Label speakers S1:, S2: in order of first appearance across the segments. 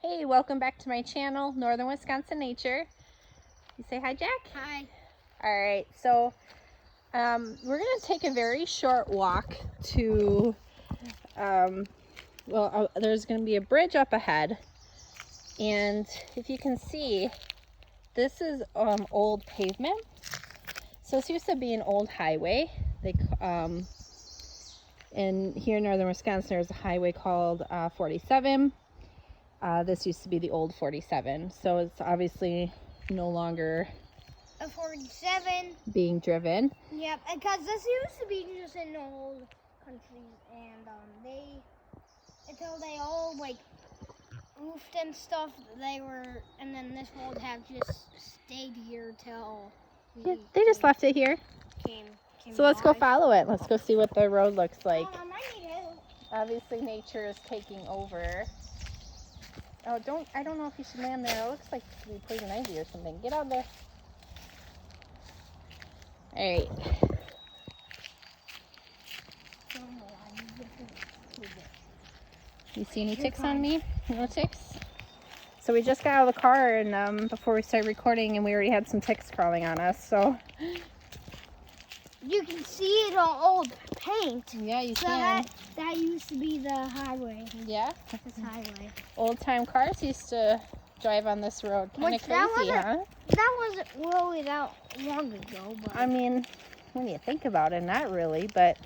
S1: Hey, welcome back to my channel, Northern Wisconsin Nature. You say hi, Jack?
S2: Hi.
S1: All right, so we're going to take a very short walk to, there's going to be a bridge up ahead. And if you can see, this is old pavement. So this used to be an old highway. And here in Northern Wisconsin, there's a highway called 47. This used to be the old 47, so it's obviously no longer
S2: a 47
S1: being driven.
S2: Yep, because this used to be just in old countries, and until they all like roofed and stuff, and then this road have just stayed here till
S1: They just left it here. So let's go follow it. Let's go see what the road looks like. Obviously, nature is taking over. Oh, I don't know if you should land there. It looks like it could be poison ivy or something. Get out there. All right. You see any ticks on me? No ticks? So we just got out of the car and before we started recording, and we already had some ticks crawling on us, so.
S2: You can see it on old paint.
S1: Yeah, you can.
S2: That used to be the highway.
S1: Yeah?
S2: This highway.
S1: Old time cars used to drive on this road. Kind of crazy, huh?
S2: That wasn't really that long ago. But
S1: I mean, when you think about it, not really, but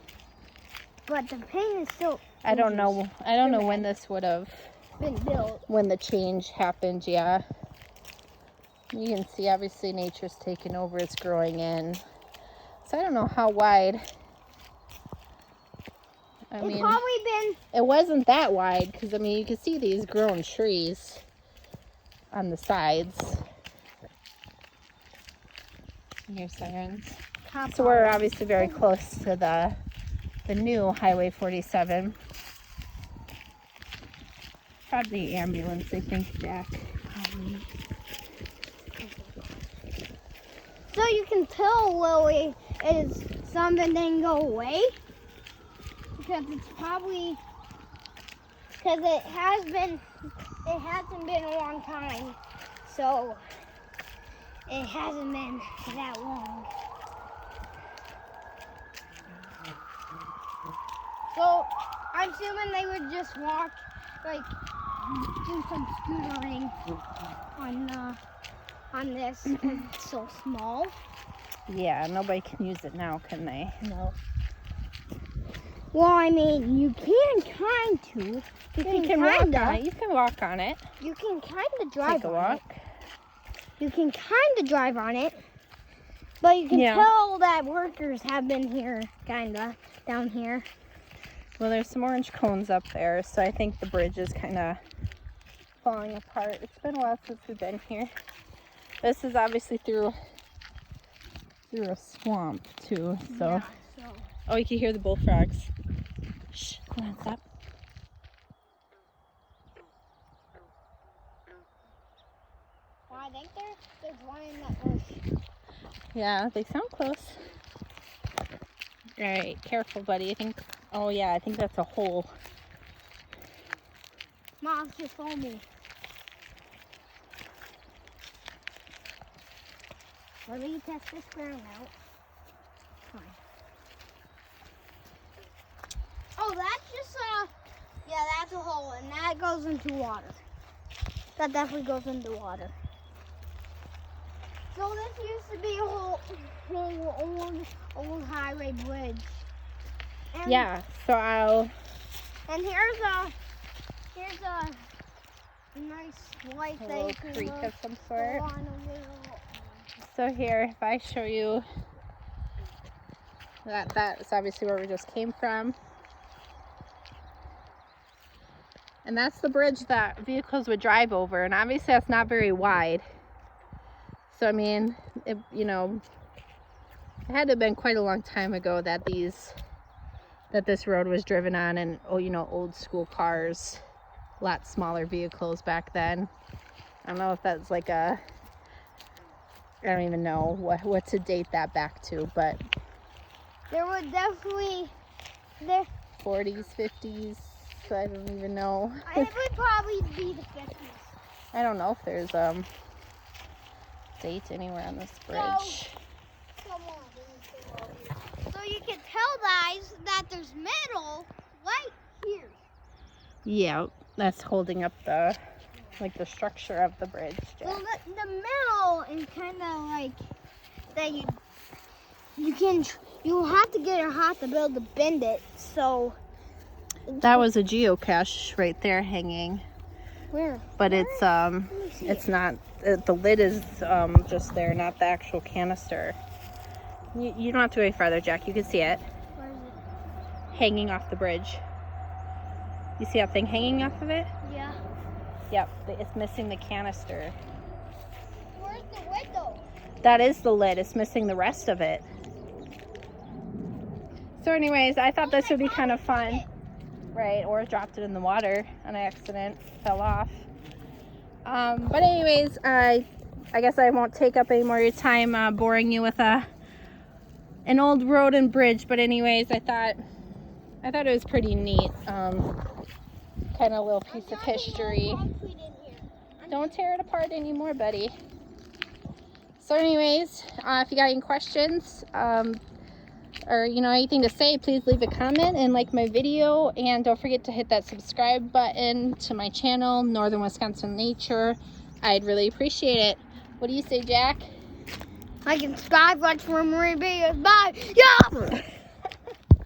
S2: the paint is still.
S1: I don't know when this would have
S2: been built.
S1: When the change happened, yeah. You can see, obviously, nature's taken over. It's growing in. So I don't know how wide. It wasn't that wide because, I mean, you can see these grown trees on the sides. You hear sirens. So we're obviously very close to the new Highway 47. Probably ambulance, I think, Jack.
S2: So you can tell, Lily, is something didn't go away? Because it's probably, because it hasn't been a long time, so it hasn't been that long. So I'm assuming they would just walk, like, do some scootering on this because it's so small.
S1: Yeah, nobody can use it now, can they?
S2: No. Well, I mean, you can kind to.
S1: You can walk on it. You can walk on it.
S2: You can kind of drive
S1: Take a walk.
S2: You can kind of drive on it, but you can tell that workers have been here, kind of, down here.
S1: Well, there's some orange cones up there, so I think the bridge is kind of falling apart. It's been a while since we've been here. This is obviously through a swamp, too, so.
S2: Yeah,
S1: Oh, you can hear the bullfrogs. Shh, come on, stop.
S2: Well, I think there's one in that bush.
S1: Yeah, they sound close. All right, careful, buddy. Oh yeah, I think that's a hole.
S2: Mom just told me. Let me test this ground out. Fine. Oh, that's just that's a hole, and that goes into water. That definitely goes into water. So this used to be a whole old highway bridge. And,
S1: yeah, so
S2: And here's a nice light
S1: a
S2: that
S1: little
S2: you can
S1: creek of some sort.
S2: go on a little.
S1: So here, if I show you that's obviously where we just came from. And that's the bridge that vehicles would drive over. And obviously that's not very wide. So, I mean, it had to have been quite a long time ago that this road was driven on, and, old school cars, a lot smaller vehicles back then. I don't know if that's like I don't even know what to date that back to, but
S2: there would definitely
S1: 40s, 50s, I don't even know.
S2: It would probably be the 50s.
S1: I don't know if there's date anywhere on this bridge.
S2: Come on. So you can tell, guys, that there's metal right here.
S1: Yeah, that's holding up the structure of the bridge. Jack.
S2: Well, the metal is kind of like that. You'll have to get it hot to be able to bend it. So
S1: that was a geocache right there hanging.
S2: Where?
S1: But it's not. The lid is just there, not the actual canister. You don't have to go any farther, Jack. You can see it.
S2: Where is it?
S1: Hanging off the bridge. You see that thing hanging off of it?
S2: Yeah.
S1: Yep, it's missing the canister.
S2: Where's the lid though?
S1: That is the lid. It's missing the rest of it. So anyways, I thought this would be kind of fun. Right, or dropped it in the water on accident, fell off. But anyways, I guess I won't take up any more of your time boring you with an old road and bridge. But anyways, I thought it was pretty neat. Kind of a little piece of history. Don't tear it apart anymore, buddy. So anyways, if you got any questions, or anything to say, please leave a comment and like my video, and don't forget to hit that subscribe button to my channel, Northern Wisconsin Nature. I'd really appreciate it. What do you say, Jack?
S2: Like and subscribe, watch for more videos. Bye. Yeah.